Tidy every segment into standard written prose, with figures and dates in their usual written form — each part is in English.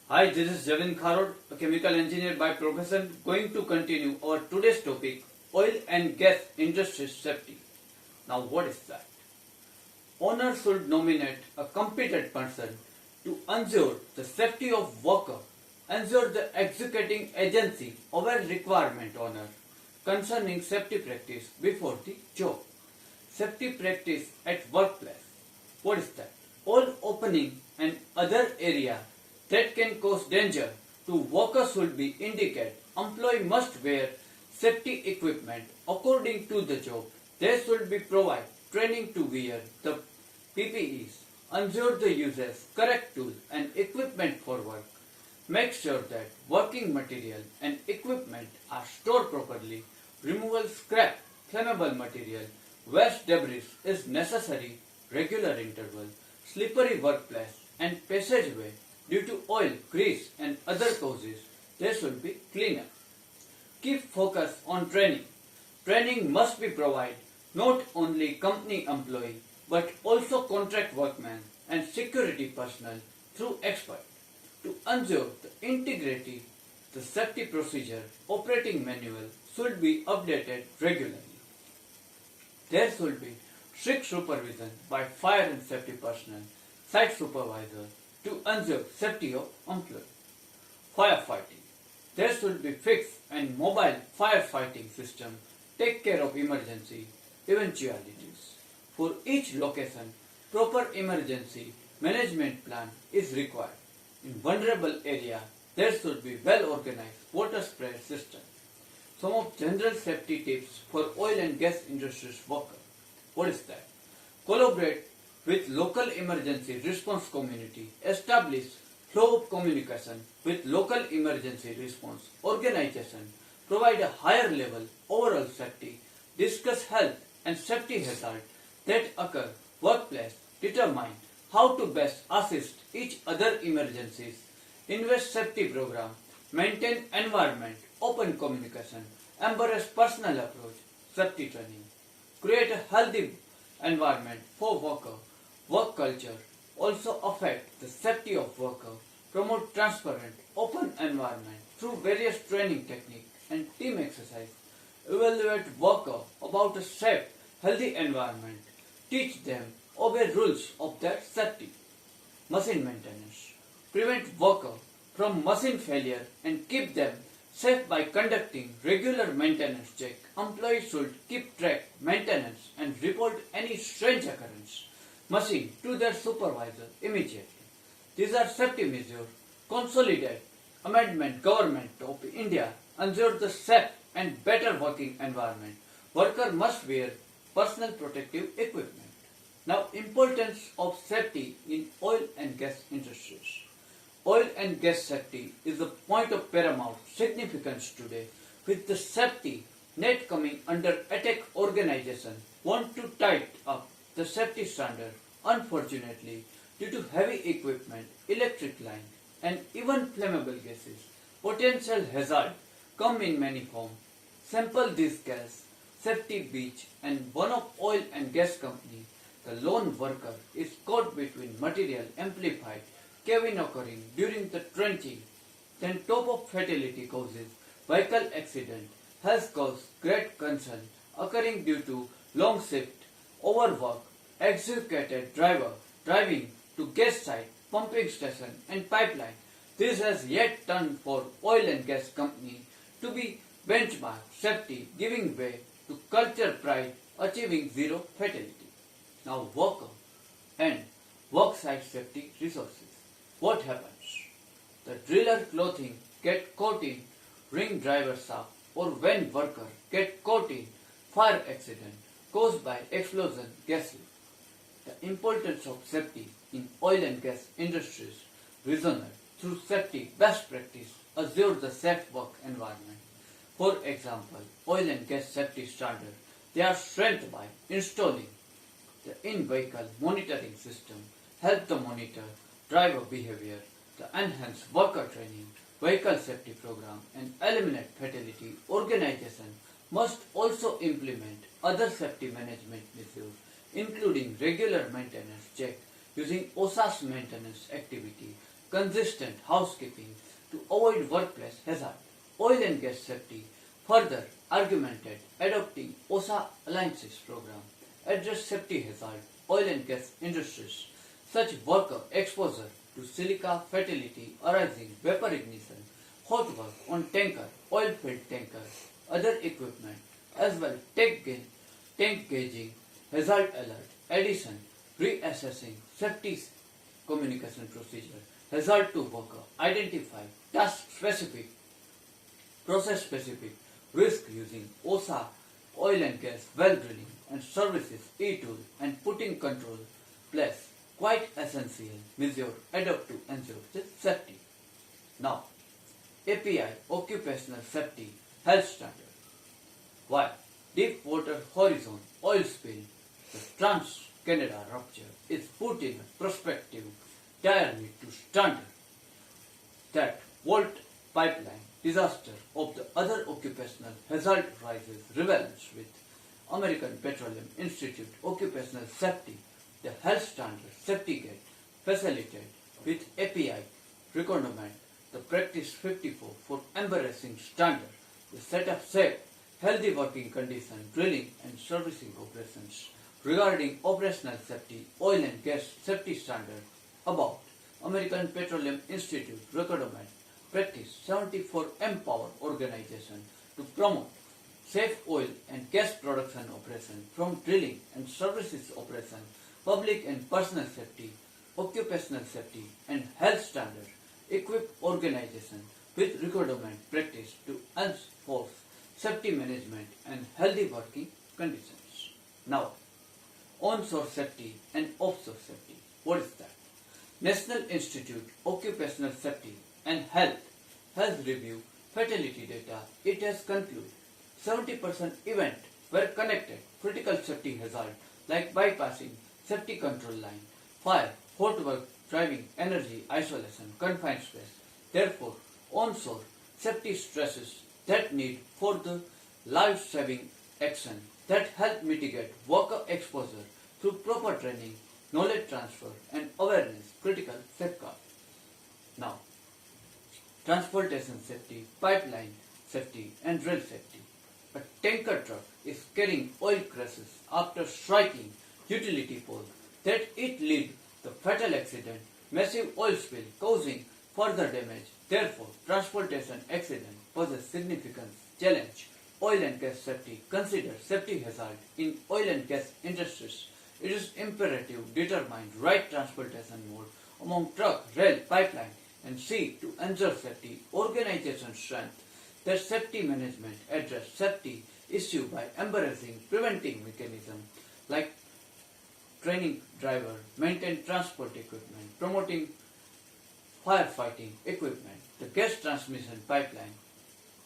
Hi, this is javinkharod, a chemical engineer by profession, going to continue our today's topic, oil and gas industry safety. Now, what is that? Owner should nominate a competent person to ensure the safety of worker, ensure the executing agency aware requirement owner concerning safety practice before the job. Safety practice at workplace. What is that? All opening and other area that can cause danger to workers should be indicated. Employee must wear safety equipment according to the job. They should be provide training to wear the PPEs. Ensure the uses correct tools and equipment for work. Make sure that working material and equipment are stored properly. Removal scrap, flammable material, waste debris is necessary regular interval. Slippery workplace and passageway due to oil, grease and other causes, they should be cleaner. Keep focus on training. Training must be provided not only company employee but also contract workmen and security personnel through expert to ensure the integrity. The safety procedure operating manual should be updated regularly. There should be strict supervision by fire and safety personnel, site supervisor to ensure safety of employee. Firefighting. There should be fixed and mobile firefighting system take care of emergency eventualities. For each location, proper emergency management plan is required. In vulnerable area, there should be well-organized water spray system. Some of general safety tips for oil and gas industries workers. What is that? Collaborate with local emergency response community. Establish flow of communication with local emergency response organization. Provide a higher level overall safety. Discuss health and safety hazards that occur workplace. Determine how to best assist each other emergencies. Invest safety program. Maintain environment. Open communication. Embrace personal approach. Safety training. Create a healthy environment for worker. Work culture also affect the safety of worker. Promote transparent, open environment through various training techniques and team exercise. Evaluate worker about a safe, healthy environment. Teach them obey rules of their safety. Machine maintenance. Prevent worker from machine failure and keep them safe by conducting regular maintenance check. Employees should keep track maintenance and report any strange occurrence machine to their supervisor immediately. These are safety measures. Consolidate amendment government of India ensure the safe and better working environment. Worker must wear personal protective equipment. Now, importance of safety in oil and gas industries. Oil and gas safety is a point of paramount significance today. With the safety net coming under attack, organization want to tighten up the safety standard. Unfortunately, due to heavy equipment, electric line and even flammable gases, potential hazard come in many forms. Sample these gas, safety beach and one of oil and gas company. The lone worker is caught between material amplified cabin occurring during the trenching. Then top of fatality causes vehicle accident has caused great concern occurring due to long shift, overwork, executed driver driving to gas site, pumping station and pipeline. This has yet turned for oil and gas company to be benchmark safety giving way to culture pride achieving zero fatality. Now worker and worksite safety resources. What happens? The driller clothing get caught in ring driver shaft or when worker get caught in fire accident caused by explosion gas leak. The importance of safety in oil and gas industries resonate through safety best practice assure the safe work environment. For example, oil and gas safety standards, they are strengthened by installing the in-vehicle monitoring system, help the monitor driver behavior, the enhance worker training, vehicle safety program and eliminate fatality. Organization must also implement other safety management measures including regular maintenance check using OSHA's maintenance activity, consistent housekeeping to avoid workplace hazard. Oil and gas safety further augmented adopting OSHA Alliance's program address safety hazard oil and gas industries such worker exposure to silica fatality arising vapor ignition, hot work on tanker, oil-filled tankers, other equipment as well tank gauging, hazard alert, addition, reassessing safety communication procedure, hazard to worker, identify task-specific, process-specific risk using OSHA, oil and gas, well drilling and services e-tool and putting control place quite essential measure adopt to ensure safety. Now, API Occupational Safety Health Standard. While deep water horizon oil spill, the Trans-Canada rupture is put in perspective entirely to standard that Volt pipeline disaster of the other occupational hazard rises relevance with American Petroleum Institute Occupational Safety, the health standard safety gate facilitated with API requirement, the practice 54 for embarrassing standard, the set of safe, healthy working condition, drilling and servicing operations regarding operational safety, oil and gas safety standard about American Petroleum Institute requirement practice 74 empower organization to promote safe oil and gas production operation from drilling and services operation, public and personal safety, occupational safety and health standard, equip organization with requirement practice to enforce safety management and healthy working conditions. Now, onshore safety and offshore safety. What is that? National Institute Occupational Safety and Health has reviewed fatality data. It has concluded 70% events were connected critical safety hazard like bypassing safety control line, fire, hot work, driving, energy, isolation, confined space. Therefore, onshore safety stresses that need for the life-saving action that help mitigate worker exposure through proper training, knowledge transfer and awareness critical safeguards. Now, transportation safety, pipeline safety and rail safety. A tanker truck is carrying oil crashes after striking utility pole that it lead the fatal accident, massive oil spill causing further damage. Therefore, transportation accident poses significant challenge. Oil and gas safety consider safety hazard in oil and gas industries. It is imperative to determine right transportation mode among truck, rail, pipeline and sea to ensure safety. Organization strength that safety management address safety issue by embracing preventing mechanism like training driver, maintain transport equipment, promoting firefighting equipment. The gas transmission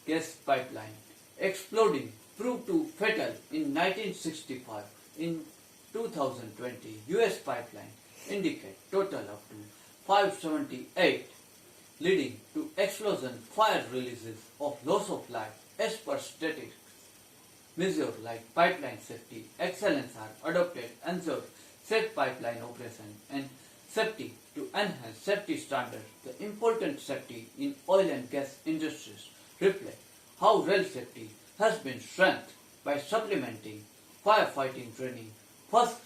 gas pipeline exploding proved to fatal in 1965. In 2020, US pipeline indicate total up to 578 leading to explosion, fire releases of loss of life as per statistics. Measures like pipeline safety excellence are adopted ensure safe pipeline operation and safety to enhance safety standards. The important safety in oil and gas industries reflect how rail safety has been strengthened by supplementing firefighting training, first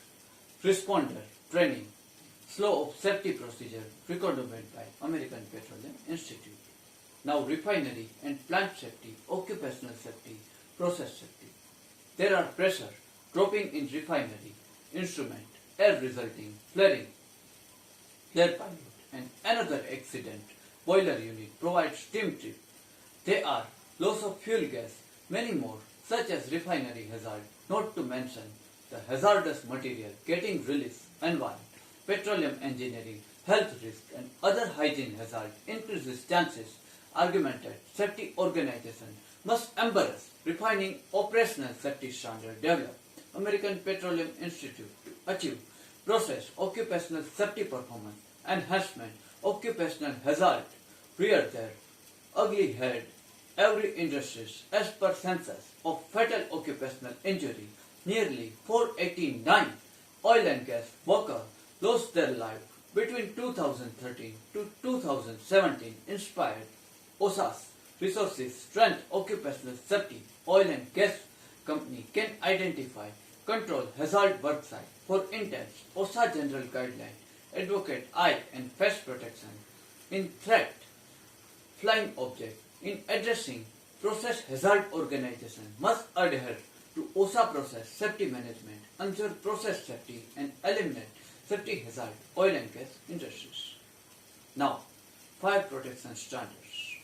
responder training, slow of safety procedure recommended by American Petroleum Institute. Now refinery and plant safety, occupational safety, process safety. There are pressure dropping in refinery, instrument, air resulting, flaring, flare pilot and another accident, boiler unit provides steam trip. There are loss of fuel gas, many more such as refinery hazard, not to mention the hazardous material getting released, environment, petroleum engineering, health risk and other hygiene hazard increases chances. Argumented safety organization must embrace refining operational safety standard developed American Petroleum Institute to achieve process occupational safety performance enhancement occupational hazard rear their ugly head every industries as per census of fatal occupational injury. Nearly 489 oil and gas workers lost their life between 2013 to 2017 inspired OSA's Resources Strength Occupational Safety Oil and Gas Company can identify, control hazard work site for intense OSHA general guideline, advocate eye and face protection in threat, flying object. In addressing process hazard, organization must adhere to OSHA process safety management, ensure process safety and eliminate safety hazard oil and gas industries. Now, fire protection standards.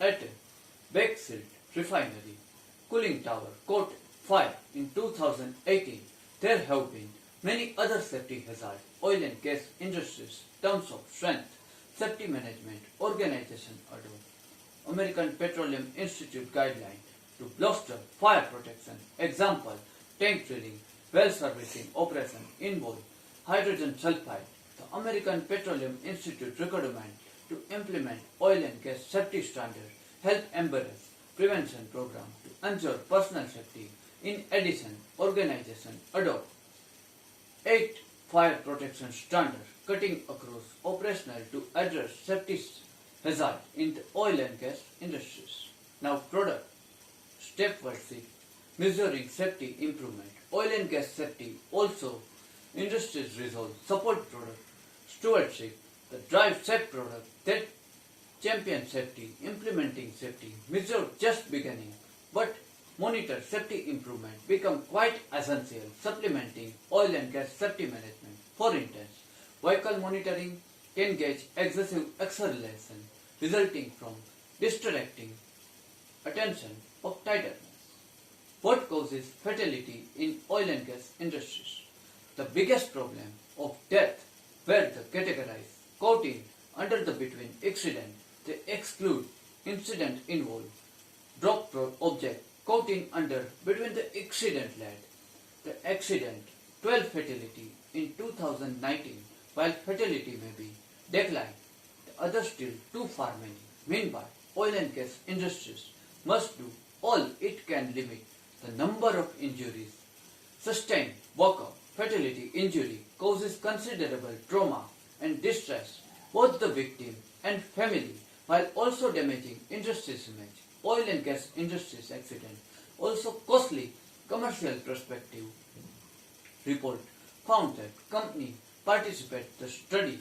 At Bakersfield Refinery cooling tower caught fire in 2018. There have been many other safety hazard oil and gas industries terms of strength, safety management organization adopt American Petroleum Institute guideline to bolster fire protection. Example, tank drilling, well servicing operation involve hydrogen sulfide. The American Petroleum Institute recommend to implement oil and gas safety standards, help embrace prevention program to ensure personal safety. In addition, organization adopt 8 fire protection standards cutting across operational to address safety hazard in the oil and gas industries. Now product step worksheet measuring safety improvement. Oil and gas safety also industries resolve support product stewardship, the drive safe product that champion safety, implementing safety, measure just beginning, but monitor safety improvement become quite essential, supplementing oil and gas safety management. For instance, vehicle monitoring can gauge excessive acceleration resulting from distracting attention of tightness. What causes fatality in oil and gas industries? The biggest problem of death were the categorized caught in under the between accident. They exclude incident involved drop object caught in under between the accident led. The accident 12 fatality in 2019 while fatality may be declined. The others still too far many. Meanwhile, oil and gas industries must do all it can limit the number of injuries sustained. Worker fatality injury causes considerable trauma and distress both the victim and family while also damaging industry's image. Oil and gas industries accident also costly commercial perspective. Report found that company participate the study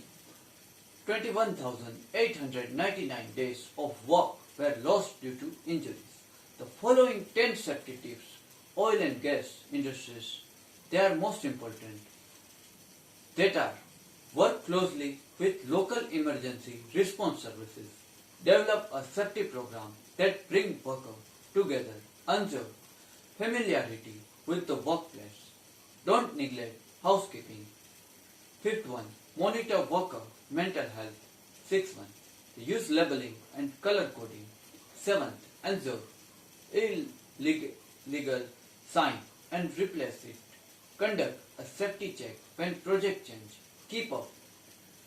21,899 days of work were lost due to injuries. The following 10 safety tips oil and gas industries they are most important that are work closely with local emergency response services, develop a safety program that bring workers together, ensure familiarity with the workplace, don't neglect housekeeping. Fifth one, monitor worker mental health. Sixth one, use labeling and color coding. Seventh, ensure illegal sign and replace it. Conduct a safety check when project change. Keep up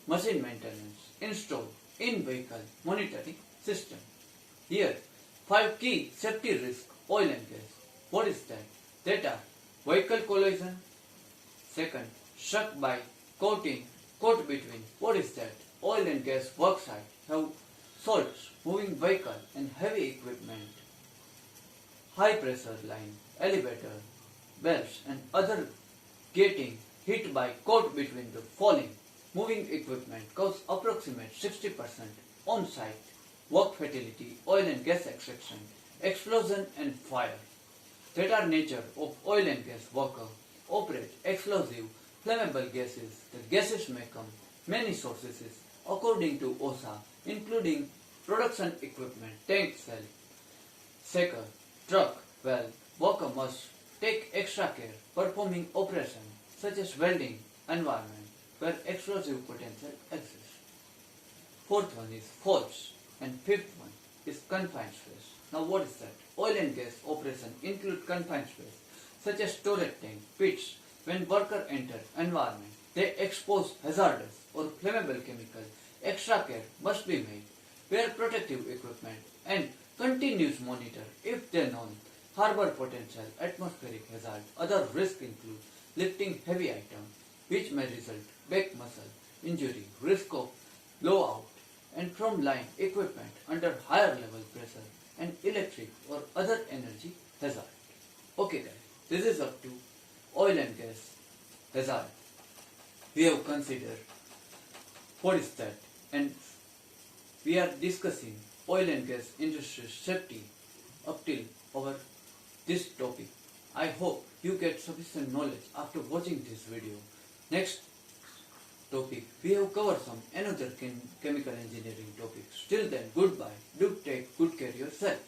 machine maintenance. Install in-vehicle monitoring system. Here, 5 key safety risks oil and gas. What is that? That are vehicle collision. Second, struck by, caught in, caught between. What is that? Oil and gas worksite have salts, moving vehicle and heavy equipment. High pressure line, elevator, belts and other getting hit by caught between the falling. Moving equipment cause approximate 60% on-site work fatality, oil and gas extraction, explosion and fire. That are nature of oil and gas worker operate explosive, flammable gases. The gases may come many sources according to OSHA, including production equipment, tank cell, shaker, truck, valve. Worker must take extra care performing operations such as welding environment where explosive potential exists. Fourth one is faults and fifth one is confined space. Now what is that? Oil and gas operation include confined space such as storage tank, pits. When worker enter environment, they expose hazardous or flammable chemical. Extra care must be made. Wear protective equipment and continuous monitor if they known harbor potential atmospheric hazard. Other risks include lifting heavy items which may result back muscle injury, risk of blowout, and from line equipment under higher level pressure, and electric or other energy hazard. Okay guys, this is up to oil and gas hazard. We have considered what is that, and we are discussing oil and gas industry safety up till our this topic. I hope you get sufficient knowledge after watching this video. Next topic, we have covered some another chemical engineering topics. Till then, goodbye. Do take good care of yourself.